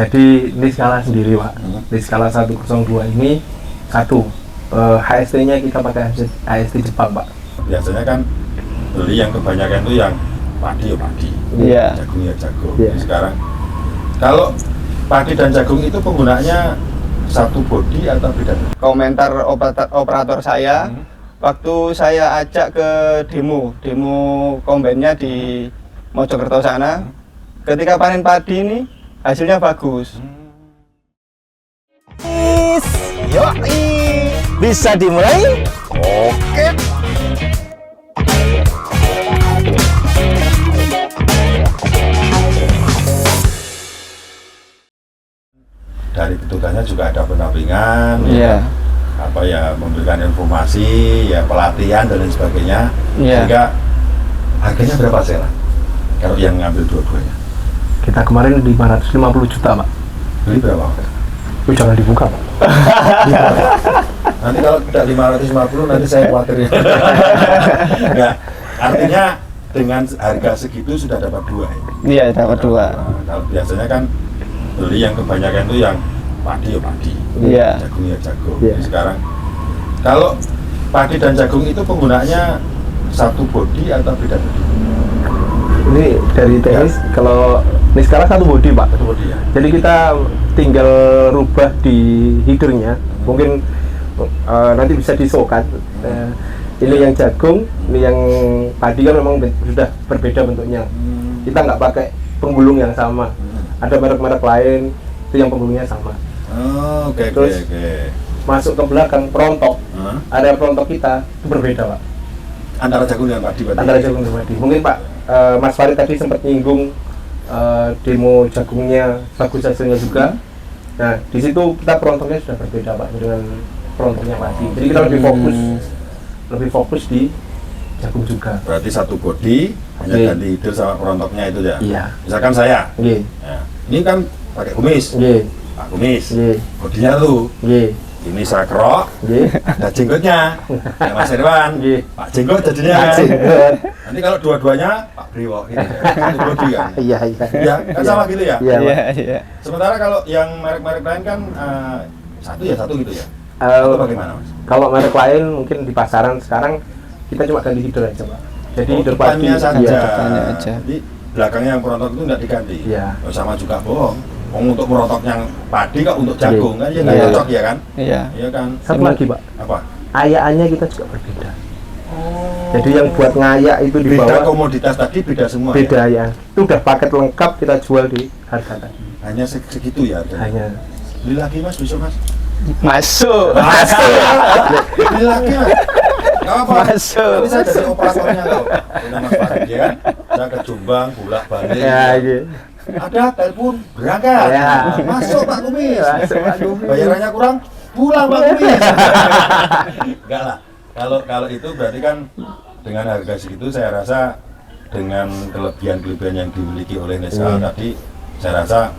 Jadi ini skala sendiri Pak. Di skala 102 ini HST-nya kita pakai HST Jepang Pak. Biasanya kan beli yang kebanyakan itu yang padi ya padi, jagung ya jagung. Sekarang kalau padi dan jagung itu penggunaannya satu bodi atau beda? Komentar operator saya, waktu saya ajak ke demo kombainnya di Mojokerto sana, ketika panen padi ini hasilnya bagus. Yoi, bisa dimulai? Oke. Dari petugasnya juga ada pendampingan, apa ya, memberikan informasi, ya pelatihan dan lain sebagainya. Sehingga harganya berapa sih lah? Kalau yang ngambil dua-duanya? Kita kemarin 550 juta Pak. Beli berapa? Jangan dibuka Pak. Nanti kalau tidak 550 nanti saya khawatir ya. Enggak, artinya dengan harga segitu sudah dapat dua ya? Iya, dapat dua. Kalau biasanya kan beli yang kebanyakan itu yang padi ya padi, jagung ya jagung. Sekarang kalau padi dan jagung itu penggunaannya satu bodi atau beda bodi? Ini dari teknis, kalau ini sekarang satu bodi Pak. Satu bodi ya. Jadi kita tinggal rubah di hidungnya, mungkin nanti bisa disokat. Ini yang jagung, ini yang padi kan memang sudah berbeda bentuknya. Kita nggak pakai penggulung yang sama. Ada merek-merek lain itu yang penggulungnya sama. Terus masuk ke belakang perontok, area perontok kita itu berbeda Pak. Antara jagung dan padi berarti? Antara jagung dan padi. Mungkin Pak Mas Farid tadi sempat nyinggung demo jagungnya bagus hasilnya juga. Nah di situ kita perontoknya sudah berbeda Pak dengan perontoknya padi. Jadi kita lebih fokus di jagung juga. Berarti satu bodi hanya ganti hidur sama perontoknya itu ya? Iya. Misalkan saya, ya, ini kan pakai kumis, Pak kumis, bodinya tuh, ini sakrok, ada jenggotnya, ya Mas Irwan, Pak jenggot jadinya. Nanti kalau dua-duanya Pak Briwo, ini satu bodi kan? Iya, kan sama gitu ya? Iya. Sementara kalau yang merek-merek lain kan satu gitu ya? Atau bagaimana Mas? Kalau merek lain mungkin di pasaran sekarang kita cuma ganti hidur aja Pak. Jadi hidur depannya padi saja. Jadi belakangnya yang perontok itu nggak diganti. Sama juga bohong. Untuk merontok yang padi kok untuk jagung kan ya nggak cocok ya kan? Iya kan. Satu lagi Pak. Apa? Ayaannya kita juga berbeda. Jadi yang buat ngayak itu di bawah. Beda komoditas tadi beda semua. Beda ya. Itu udah paket lengkap kita jual di harga tadi. Hanya segitu ya? Hanya. Beli lagi Mas, besok Mas. Masuk. Beli lagi Mas. Apa? Masuk. Nanti saya jadi operatornya loh. Ini Mas Farid ya kan. Saya ke Jombang, bolak-balik. Ada telepon berangkat. Masuk Pak Kumis. Bayarannya kurang, pulang Pak Kumis. Enggak lah. Kalau itu berarti kan dengan harga segitu saya rasa dengan kelebihan-kelebihan yang dimiliki oleh Nesal tadi, saya rasa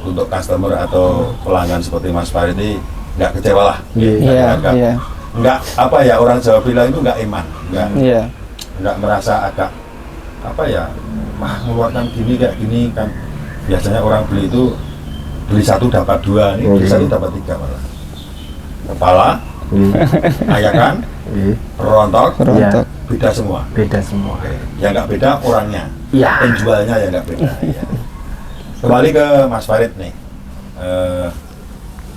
untuk customer atau pelanggan seperti Mas Farid ini nggak kecewa lah. Nggak apa ya, orang Jawa bilang itu nggak eman, nggak merasa agak apa ya, mengeluarkan gini kayak gini kan. Biasanya orang beli itu beli satu dapat dua, ini beli satu dapat tiga malah. Kepala, ayakan, perontok, beda semua. Yang nggak beda orangnya, penjualnya yang nggak beda. Kembali ke Mas Farid nih,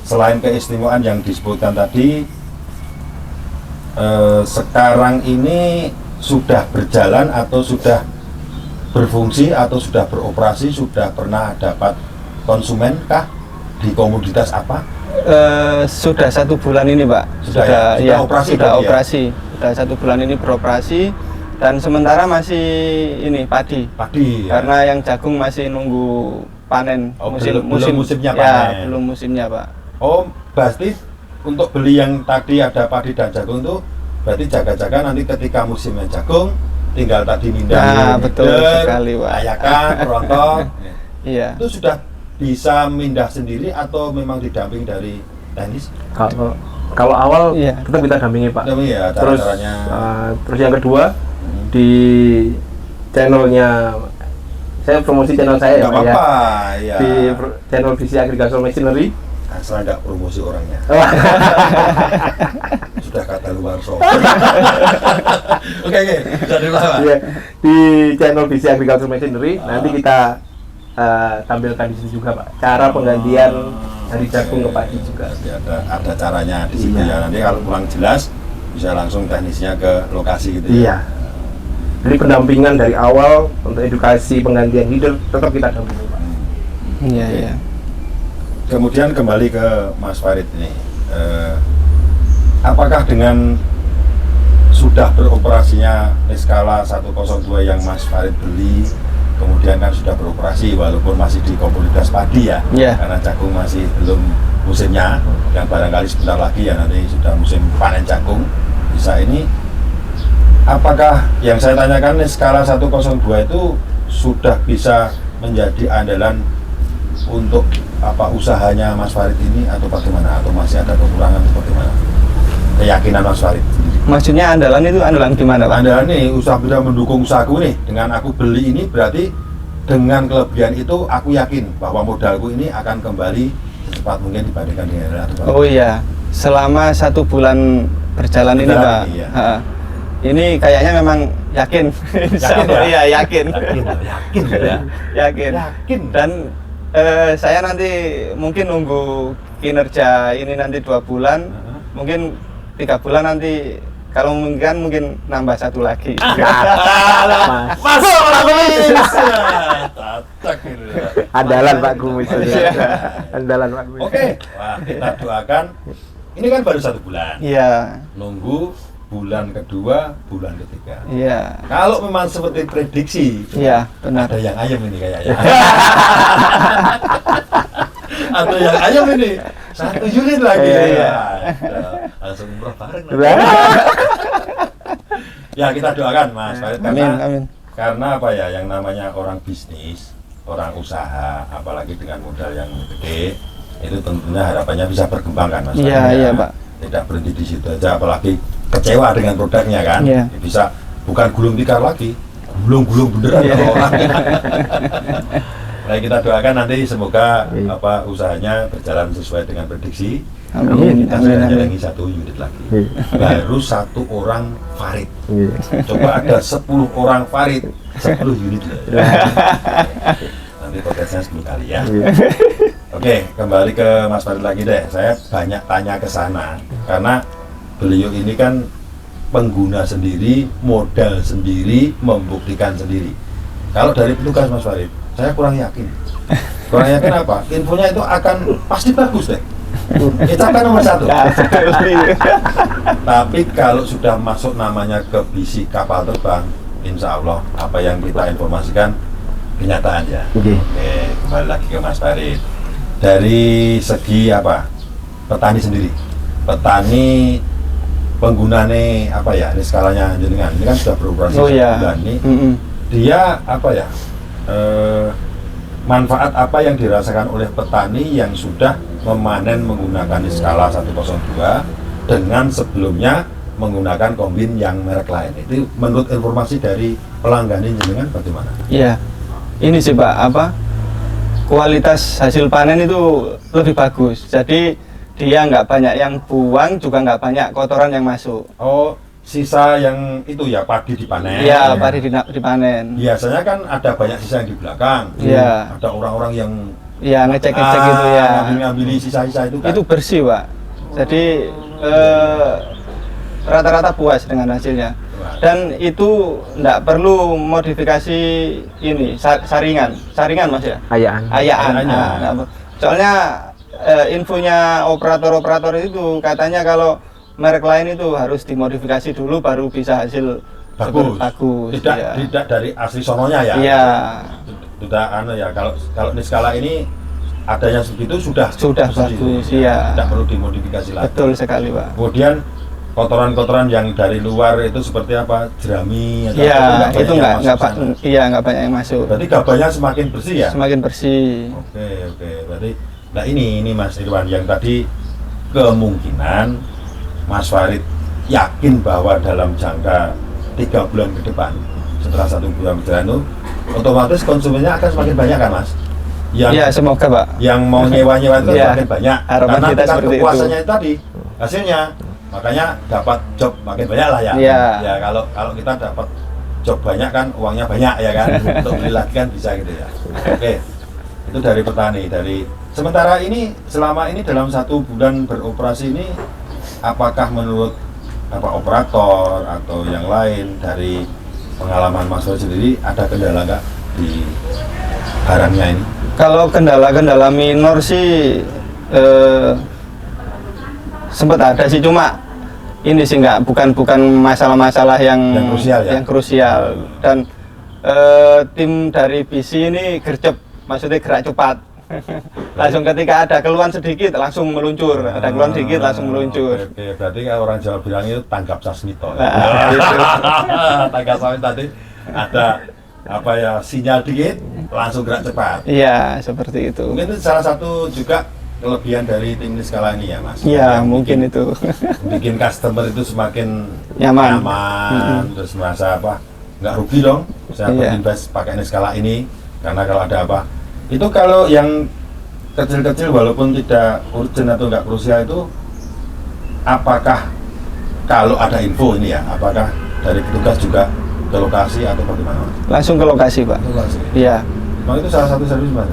selain keistimewaan yang disebutkan tadi, sekarang ini sudah berjalan atau sudah berfungsi atau sudah beroperasi, sudah pernah dapat konsumen kah di komoditas apa? Sudah 1 bulan ini Pak. Sudah operasi. Sudah 1 bulan ini beroperasi dan sementara masih ini padi karena yang jagung masih nunggu panen. Belum musimnya panen. Belum musimnya Pak. Oh, berarti untuk beli yang tadi ada padi dan jagung itu berarti jaga-jaga nanti ketika musimnya jagung tinggal tadi mindah, betul sekali Pak. Ayakan, perontok. Itu sudah bisa mindah sendiri atau memang didamping dari teknis? Kalau awal tetap kita dampingi Pak. Terus yang kedua di channelnya saya promosi channel saya ya, Nggak Pak, ya. apa-apa, ya. Di channel Visi Agricultural Machinery. Asal nggak promosi orangnya. Sudah kata luar so. Oke, bisa diulang. Iya, di channel Visi Agricultural Machinery nanti kita tampilkan di situ juga, Pak. Cara penggantian dari jagung ke padi juga. Nanti ada caranya di situ Iya. ya. Nanti kalau kurang jelas bisa langsung teknisnya ke lokasi gitu Iya. ya. Jadi pendampingan dari awal untuk edukasi penggantian header tetap kita dampingi, Pak. Iya, iya. Kemudian kembali ke Mas Farid ini, apakah dengan sudah beroperasinya Niskala 102 yang Mas Farid beli, kemudian kan sudah beroperasi walaupun masih di komoditas padi ya, Iya. karena jagung masih belum musimnya, yang barangkali sebentar lagi ya nanti sudah musim panen jagung, bisa ini, apakah yang saya tanyakan Niskala 102 itu sudah bisa menjadi andalan untuk apa usahanya Mas Farid ini atau bagaimana, atau masih ada kekurangan bagaimana keyakinan Mas Farid? Maksudnya andalan itu andalan gimana, Pak? Andalan nih usaha bisa mendukung usahaku nih, dengan aku beli ini berarti dengan kelebihan itu aku yakin bahwa modalku ini akan kembali secepat mungkin dibandingkan dengan yang lain. Oh iya, selama 1 bulan berjalan ini, Berjalan Pak. ini, ya. Ini kayaknya memang yakin. Yakin ya? Iya, yakin. Yakin ya. Yakin. Yakin. Dan saya nanti mungkin nunggu kinerja ini nanti 2 bulan, mungkin 3 bulan nanti kalau mungkin nambah 1 lagi. Masuk orang ini. Cocok gitu ya. Andalan Pak Kumis. Iya. Andalan Pak Kumis. Oke, wah kita doakan. Ini kan baru 1 bulan. Iya, Nunggu bulan kedua, bulan ketiga. iya, Kalau memang seperti prediksi, iya, benar. ada yang ayam ini kayaknya. Ada yang ayam ini, 1 unit lagi. Iya, iya. Langsung umroh bareng. Nah, Ya kita doakan Mas Farid, Amin, karena amin. karena apa ya, yang namanya orang bisnis, orang usaha, apalagi dengan modal yang gede, itu tentunya harapannya bisa berkembang kan Mas Farid. Iya, Ya. iya, Pak. Tidak berhenti di situ aja, apalagi kecewa dengan produknya kan. Iya. Bisa bukan gulung tikar lagi, gulung-gulung beneran Iya. kalau orang. Baik, kita doakan nanti semoga Iya. apa usahanya berjalan sesuai dengan prediksi. Amin, Kita amin, sudah amin. nyelengi 1 unit lagi. Iya. Baru 1 orang Farid. Iya. Coba ada 10 orang Farid, 10 unit loh. Nanti podcastnya 10 kali ya. Iya. Oke, kembali ke Mas Farid lagi deh. Saya banyak tanya ke sana karena beliau ini kan pengguna sendiri, modal sendiri, membuktikan sendiri. Kalau dari petugas Mas Farid, saya kurang yakin. Kurang yakin apa? Infonya itu akan pasti bagus deh. Capaian nomor 1. Tapi kalau sudah masuk namanya ke visi kapal terbang, insya Allah apa yang kita informasikan kenyataan ya. Oke. Oke, kembali lagi ke Mas Farid. Dari segi apa? Petani sendiri. Petani penggunanya apa ya? Ini skalanya jenengan. Ini kan sudah beroperasi Oh 1 iya. bulan nih. Mm-mm. Dia apa ya? Manfaat apa yang dirasakan oleh petani yang sudah memanen menggunakan Niskala 102 dengan sebelumnya menggunakan kombin yang merek lain? Itu menurut informasi dari pelanggan jenengan bagaimana? Iya, ini sih Pak, apa kualitas hasil panen itu lebih bagus. Jadi dia nggak banyak yang buang, juga nggak banyak kotoran yang masuk. Oh, sisa yang itu ya padi dipanen. Iya, padi dipanen. Biasanya kan ada banyak sisa yang di belakang. Iya. Ada orang-orang yang Iya, ngecek-ngecek gitu ya. ngambil sisa-sisa itu kan. Itu bersih Pak. Jadi rata-rata puas dengan hasilnya. Dan itu nggak perlu modifikasi ini saringan Mas ya. Ayaan. Ayaan. Ayaan. Nah, nggak per- soalnya infonya operator-operator itu katanya kalau merek lain itu harus dimodifikasi dulu baru bisa hasil bagus. Tidak Iya. tidak dari asli sononya ya. Iya. Sudah ya, kalau Niskala ini adanya segitu sudah Bagus, iya. Tidak perlu dimodifikasi lagi. Betul sekali Pak. Kemudian kotoran-kotoran yang dari luar itu seperti apa, jerami atau Iya, apa, itu banyak yang masuk sana. nggak banyak yang masuk. Berarti gabahnya semakin bersih ya. Semakin bersih. Oke, berarti nah ini Mas Irwan yang tadi kemungkinan Mas Farid yakin bahwa dalam jangka 3 bulan ke depan setelah 1 bulan berjalan itu otomatis konsumennya akan semakin banyak kan Mas? Ya semoga Pak. Yang mau nyewa-nyewa itu Ya, semakin banyak. harapan Karena kita tingkat seperti kepuasannya itu tadi hasilnya, makanya dapat job makin banyak lah ya. Ya. Ya kalau kita dapat job banyak kan uangnya banyak ya kan, untuk beli lagi kan bisa gitu ya. Oke, itu dari petani. Sementara ini selama ini dalam 1 bulan beroperasi ini, apakah menurut operator atau yang lain dari pengalaman Mas Wahid sendiri ada kendala nggak di barangnya ini? Kalau kendala-kendala minor sih sempat ada sih, cuma ini sih bukan masalah-masalah yang krusial ya? Yang krusial. Dan tim dari BC ini gercep, maksudnya gerak cepat. Langsung ketika ada keluhan sedikit langsung meluncur, ada keluhan sedikit langsung meluncur. Oke, berarti kalau orang Jawa bilang itu tanggap sasmito. Nah, gitu. Tanggap sasmito tadi ada sinyal dikit langsung gerak cepat. Iya, seperti itu. Mungkin itu salah satu juga kelebihan dari tim Niskala ini ya Mas. Iya, mungkin itu. Bikin customer itu semakin Nyaman. terus merasa nggak rugi dong saya berinvest pakai Niskala ini, karena kalau ada itu kalau yang kecil-kecil walaupun tidak urgent atau nggak krusial itu, apakah kalau ada info ini ya, apakah dari petugas juga ke lokasi atau bagaimana? Langsung ke lokasi Pak. Lokasi. Iya. Memang itu salah satu servis Mas?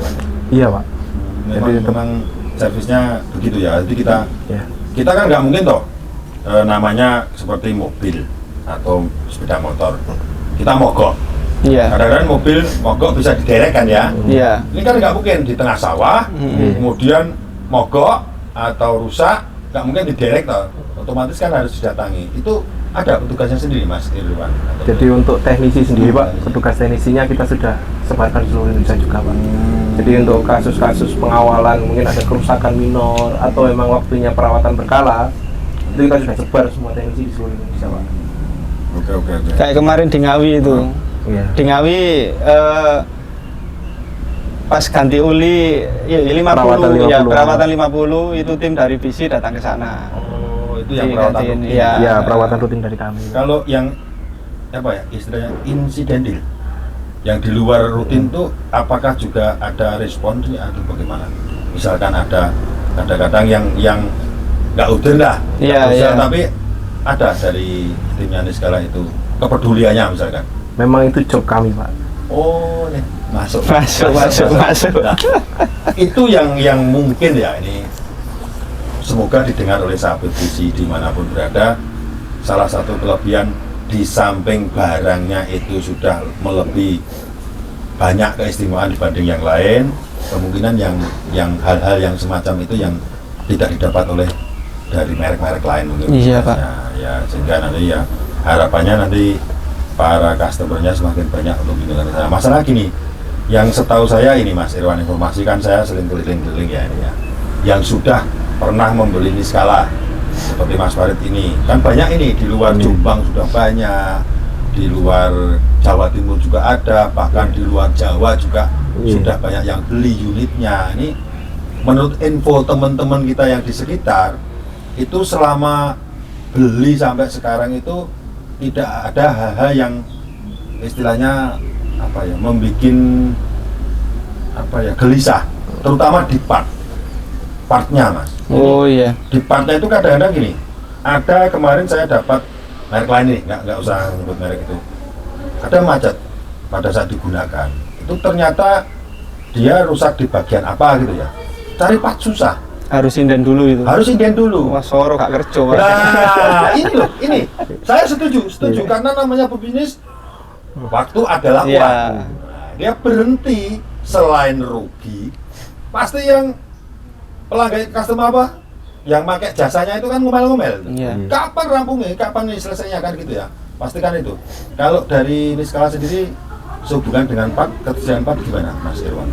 Iya Pak. Memang servisnya begitu ya. Jadi ya. kita kan nggak mungkin toh namanya seperti mobil atau sepeda motor kita mogok. Iya. Kadang-kadang mobil mogok bisa diderek kan ya. Iya. Ini kan nggak mungkin di tengah sawah, kemudian mogok atau rusak, nggak mungkin diderek toh. Otomatis kan harus didatangi. Itu ada petugasnya sendiri Mas Irwan. Jadi untuk teknisi sendiri Pak, petugas teknisinya kita sudah sebarkan seluruh Indonesia juga Pak. Jadi untuk kasus-kasus pengawalan mungkin ada kerusakan minor atau memang waktunya perawatan berkala, itu kita sudah sebar semua teknisi di seluruh Indonesia Pak. Oke. Kayak kemarin di Ngawi itu. Iya. Di Ngawi pas ganti uli ya 50 perawatan 50 itu tim dari BC datang ke sana. Oh, itu yang perawatan rutin. Iya, perawatan rutin dari kami. Kalau yang istilahnya insidentil yang di luar rutin tuh apakah juga ada responsnya atau bagaimana? Misalkan ada kadang-kadang yang nggak urgent lah, Iya. tapi ada dari timnya Niskala itu kepeduliannya misalkan. Memang itu job kami Pak. Oh, nih masuk. Nah, itu yang mungkin ya ini semoga didengar oleh sahabat BC dimanapun berada. Salah satu kelebihan di samping barangnya itu sudah melebihi banyak keistimewaan dibanding yang lain, kemungkinan yang hal-hal yang semacam itu yang tidak didapat oleh dari merek-merek lain mungkin. Iya Pak. Ya sehingga nanti ya harapannya nanti para customernya semakin banyak untuk menggunakan sana. Masalah gini, yang setahu saya ini Mas Irwan, informasi kan saya sering keliling-keliling ya ini ya, yang sudah pernah membeli Niskala seperti Mas Farid ini kan banyak ini di luar Jombang sudah banyak, di luar Jawa Timur juga ada, bahkan di luar Jawa juga sudah banyak yang beli unitnya. Ini menurut info teman-teman kita yang di sekitar itu selama beli sampai sekarang itu tidak ada hal-hal yang istilahnya membuat gelisah, terutama di partnya Mas. Oh iya. Di partnya itu kadang-kadang gini, ada kemarin saya dapat merek lain nih, nggak usah nyebut merek itu, ada macet pada saat digunakan, itu ternyata dia rusak di bagian apa gitu ya, cari part susah. Harus inden dulu itu. Harus inden dulu. Wah, soro gak kerja. Nah, ini saya setuju karena namanya pebisnis waktu adalah uang. Iya. Dia berhenti selain rugi, pasti yang pelanggan customer yang pakai jasanya itu kan ngomel-ngomel. Iya. Kapan rampungnya? Kapan nih selesainya kan gitu ya? Pastikan itu. Kalau dari Niskala sendiri sehubungan dengan part, ketersediaan part gimana Mas Irwan?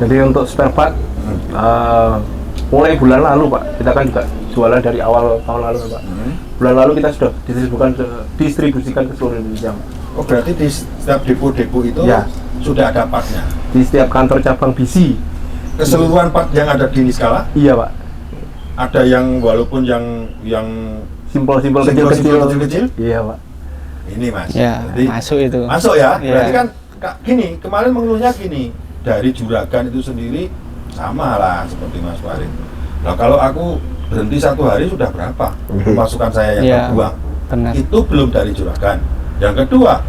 Jadi untuk spare part mulai bulan lalu Pak, kita kan juga jualan dari awal tahun lalu Pak. Bulan lalu kita sudah distribusikan ke seluruh Indonesia. Oh berarti di setiap depo-depo itu sudah ada partnya? Di setiap kantor cabang BC. Keseluruhan part yang ada di Niskala? Iya Pak. Ada yang walaupun yang simpel kecil-kecil. Kecil? Iya Pak. Ini Mas. Ya, berarti masuk itu. Masuk ya? Ya. Berarti kan gini, kemarin mengeluhnya gini, dari juragan itu sendiri sama lah seperti Mas Farid. Nah kalau aku berhenti 1 hari sudah berapa pemasukan saya yang terbuang? Benar. Itu belum dari juragan. Yang kedua,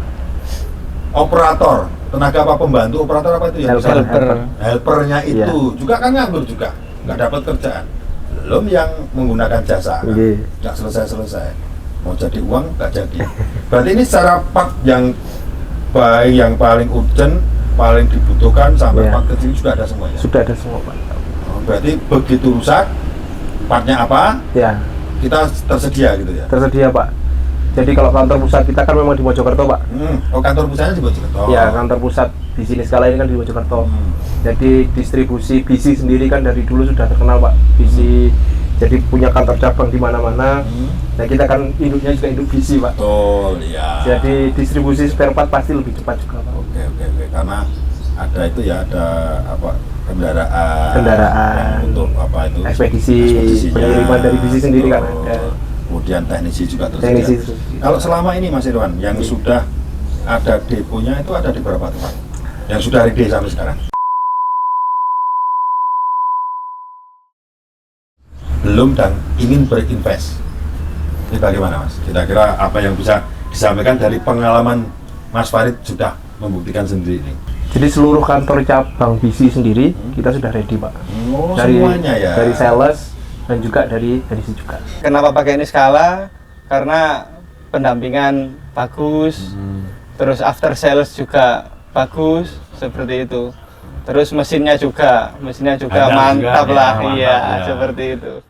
operator, tenaga apa pembantu operator apa itu ya? Helpernya itu juga kan nganggur juga, nggak dapat kerjaan. Belum yang menggunakan jasa, kan? Nggak selesai. Mau jadi uang nggak jadi. Berarti ini secara part yang baik, yang paling urgent, paling dibutuhkan sampai part kecil sudah ada semua ya? Sudah ada semua Pak. Berarti begitu rusak, partnya apa? Ya. Kita tersedia gitu ya? Tersedia Pak. Jadi kalau kantor pusat kita kan memang di Mojokerto Pak. Oh kantor pusatnya di Mojokerto? Ya, kantor pusat di sini skala ini kan di Mojokerto. Jadi distribusi BC sendiri kan dari dulu sudah terkenal Pak. BC jadi punya kantor cabang di mana-mana. Nah kita kan induknya juga induk BC Pak. Betul, ya. Jadi distribusi spare part pasti lebih cepat juga Pak. Oke. Karena ada itu ya, ada apa kendaraan yang untuk apa itu ekspedisi pengiriman dari BC sendiri kan ada. Kemudian teknisi juga tersedia. Kalau selama ini Mas Irwan yang sudah ada deponya itu ada di berapa tempat? Yang sudah ready sampai sekarang? Belum dan ingin berinvest. Ini bagaimana Mas? Kira-kira apa yang bisa disampaikan dari pengalaman Mas Farid sudah membuktikan sendiri ini? Jadi seluruh kantor cabang BC sendiri kita sudah ready Pak. Dari semuanya ya. Dari sales dan juga dari si juga. Kenapa pakai ini skala? Karena pendampingan bagus, terus after sales juga bagus, seperti itu. Terus mesinnya juga mantap lah, iya, seperti itu.